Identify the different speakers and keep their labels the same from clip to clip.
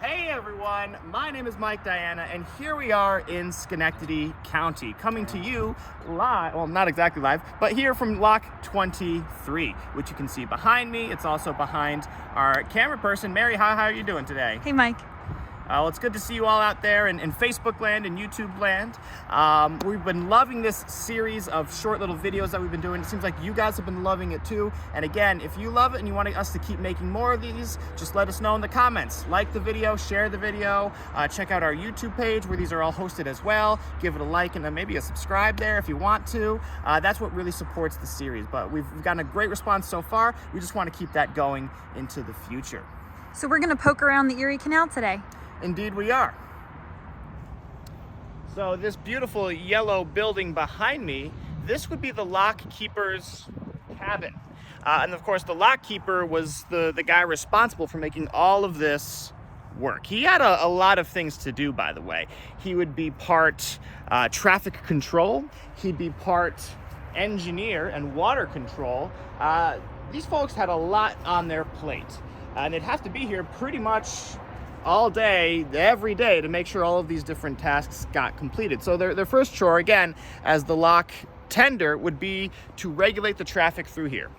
Speaker 1: Hey everyone, my name is Mike Diana, and here we are in Schenectady County, coming to you live, well, not exactly live, but here from Lock 23, which you can see behind me. It's also behind our camera person. Mary, how are you doing today?
Speaker 2: Hey, Mike.
Speaker 1: Well, it's good to see you all out there in Facebook land and YouTube land. We've been loving this series of short little videos that we've been doing. It seems like you guys have been loving it too. And again, if you love it and you want us to keep making more of these, just let us know in the comments. Like the video, share the video, check out our YouTube page where these are all hosted as well. Give it a like and then maybe a subscribe there if you want to. That's what really supports the series. But we've gotten a great response so far. We just want to keep that going into the future.
Speaker 2: So we're going to poke around the Erie Canal today.
Speaker 1: Indeed we are. So this beautiful yellow building behind me, this would be the lock keeper's cabin. And of course the lock keeper was the guy responsible for making all of this work. He had a lot of things to do, by the way. He would be part traffic control. He'd be part engineer and water control. These folks had a lot on their plate. And they'd have to be here pretty much all day, every day, to make sure all of these different tasks got completed. So their first chore, again, as the lock tender, would be to regulate the traffic through here.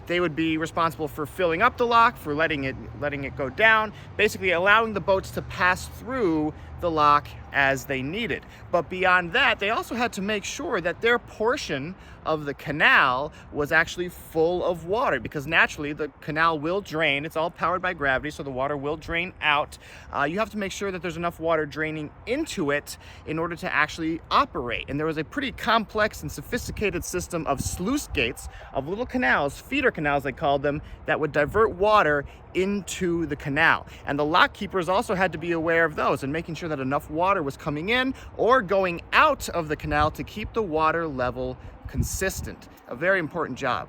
Speaker 1: They would be responsible for filling up the lock, for letting it go down, basically allowing the boats to pass through the lock as they needed. But beyond that, they also had to make sure that their portion of the canal was actually full of water, because naturally the canal will drain. It's all powered by gravity, so the water will drain out. You have to make sure that there's enough water draining into it in order to actually operate. And there was a pretty complex and sophisticated system of sluice gates, of little canals, feeder canals they called them, that would divert water into the canal. And the lock keepers also had to be aware of those and making sure that enough water was coming in or going out of the canal to keep the water level consistent. A very important job.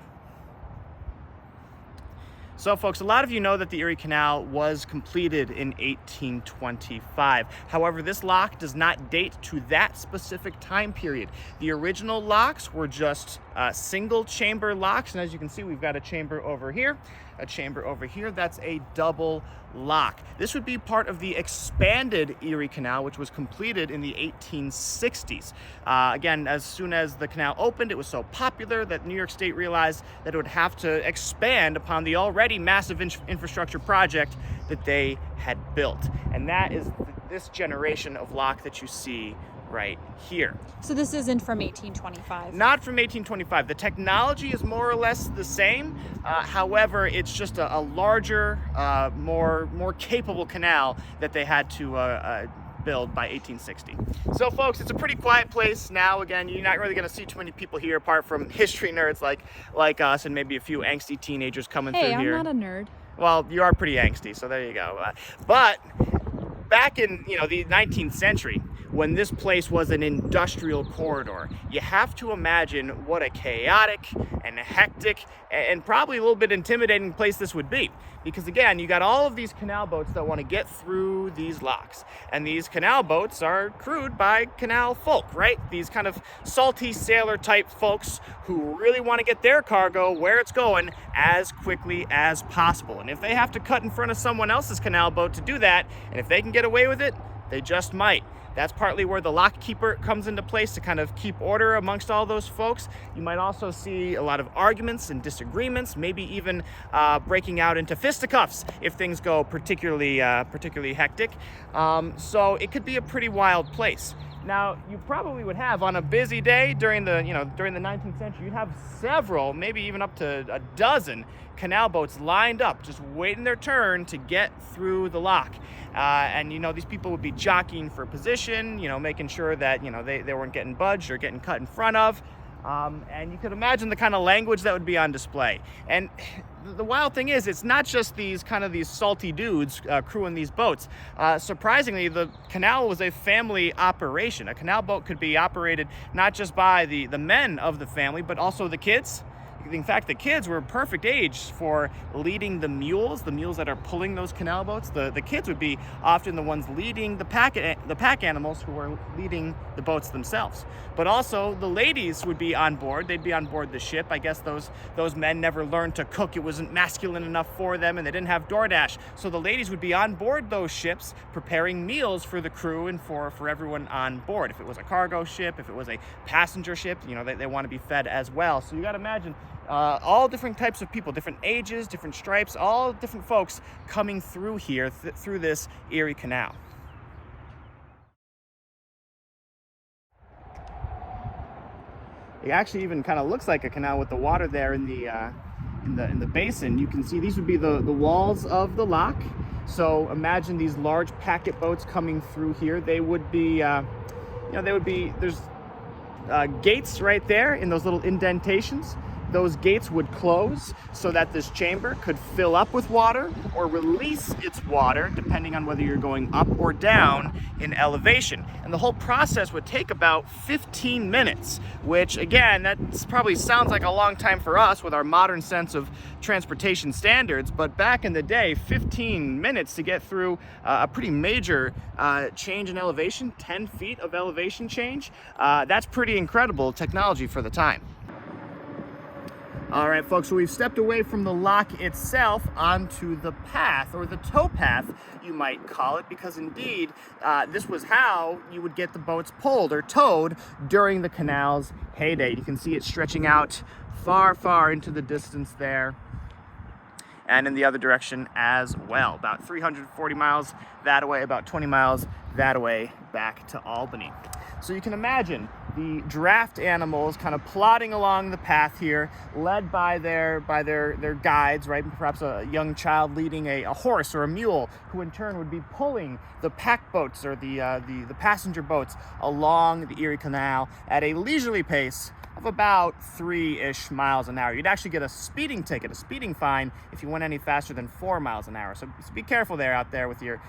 Speaker 1: So folks, a lot of you know that the Erie Canal was completed in 1825. However, this lock does not date to that specific time period. The original locks were just single chamber locks, and as you can see, we've got a chamber over here, a chamber over here. That's a double lock. This would be part of the expanded Erie Canal, which was completed in the 1860s. Again, as soon as the canal opened, it was so popular that New York State realized that it would have to expand upon the already massive infrastructure project that they had built. And that is this generation of lock that you see right here.
Speaker 2: So this isn't from 1825?
Speaker 1: Not from 1825. The technology is more or less the same. However, it's just a larger, more capable canal that they had to build by 1860. So folks, it's a pretty quiet place now. Again, you're not really going to see too many people here apart from history nerds like us and maybe a few angsty teenagers coming through here.
Speaker 2: Hey, I'm not a nerd.
Speaker 1: Well, you are pretty angsty, so there you go. But back in the 19th century, when this place was an industrial corridor, you have to imagine what a chaotic and hectic and probably a little bit intimidating place this would be. Because again, you got all of these canal boats that want to get through these locks. And these canal boats are crewed by canal folk, right? These kind of salty sailor type folks who really want to get their cargo where it's going as quickly as possible. And if they have to cut in front of someone else's canal boat to do that, and if they can get away with it, they just might. That's partly where the lock keeper comes into place to kind of keep order amongst all those folks. You might also see a lot of arguments and disagreements, maybe even breaking out into fisticuffs if things go particularly hectic. So it could be a pretty wild place. Now, you probably would have on a busy day during the 19th century, you'd have several, maybe even up to a dozen canal boats lined up, just waiting their turn to get through the lock. And these people would be jockeying for position, making sure that they weren't getting budged or getting cut in front of. And you could imagine the kind of language that would be on display. And the wild thing is, it's not just these salty dudes crewing these boats. Surprisingly, the canal was a family operation. A canal boat could be operated not just by the men of the family, but also the kids, In fact, the kids were a perfect age for leading the mules that are pulling those canal boats. The kids would be often the ones leading the pack animals who were leading the boats themselves. But also the ladies would be on board. They'd be on board the ship. I guess those men never learned to cook. It wasn't masculine enough for them, and they didn't have DoorDash. So the ladies would be on board those ships preparing meals for the crew and for everyone on board. If it was a cargo ship, if it was a passenger ship, they want to be fed as well. So you got to imagine all different types of people, different ages, different stripes, all different folks coming through here, through this Erie Canal. It actually even kind of looks like a canal with the water there in the basin. You can see these would be the walls of the lock. So imagine these large packet boats coming through here. They would be, there's gates right there in those little indentations. Those gates would close so that this chamber could fill up with water or release its water, depending on whether you're going up or down in elevation. And the whole process would take about 15 minutes, which again, that probably sounds like a long time for us with our modern sense of transportation standards, but back in the day, 15 minutes to get through a pretty major change in elevation, 10 feet of elevation change, that's pretty incredible technology for the time. All right, folks, so we've stepped away from the lock itself onto the path, or the towpath, you might call it, because indeed, this was how you would get the boats pulled or towed during the canal's heyday. You can see it stretching out far, far into the distance there, and in the other direction as well. About 340 miles that way, about 20 miles that way back to Albany. So you can imagine the draft animals kind of plodding along the path here, led by their guides, right? Perhaps a young child leading a horse or a mule, who in turn would be pulling the pack boats or the passenger boats along the Erie Canal at a leisurely pace of about 3-ish miles an hour. You'd actually get a speeding ticket, a speeding fine, if you went any faster than 4 miles an hour. So be careful there out there with your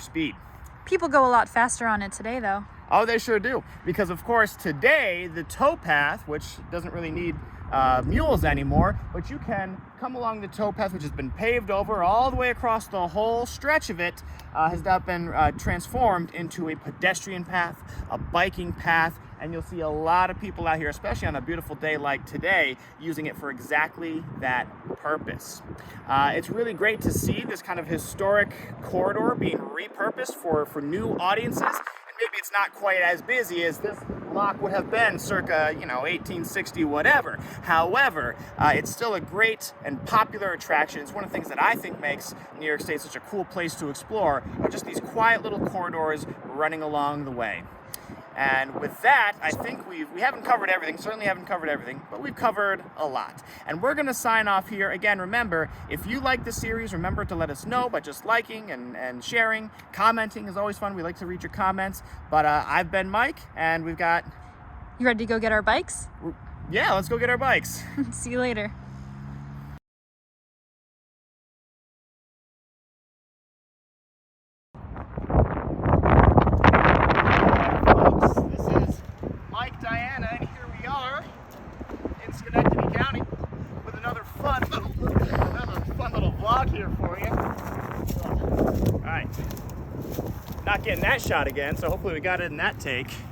Speaker 1: speed.
Speaker 2: People go a lot faster on it today, though.
Speaker 1: Oh, they sure do. Because, of course, today, the towpath, which doesn't really need mules anymore, but you can come along the towpath, which has been paved over all the way across the whole stretch of it, has now been transformed into a pedestrian path, a biking path, and you'll see a lot of people out here, especially on a beautiful day like today, using it for exactly that purpose. It's really great to see this kind of historic corridor being repurposed for new audiences. And maybe it's not quite as busy as this lock would have been circa, 1860, whatever. However, it's still a great and popular attraction. It's one of the things that I think makes New York State such a cool place to explore, are just these quiet little corridors running along the way. And with that, I think we haven't covered everything, certainly haven't covered everything, but we've covered a lot. And we're gonna sign off here. Again, remember, if you like the series, remember to let us know by just liking and sharing. Commenting is always fun. We like to read your comments. But I've been Mike, and we've got...
Speaker 2: You ready to go get our bikes?
Speaker 1: Yeah, let's go get our bikes.
Speaker 2: See you later.
Speaker 1: Diana, and here we are in Schenectady County with another fun little vlog here for you. All right, not getting that shot again, so hopefully we got it in that take.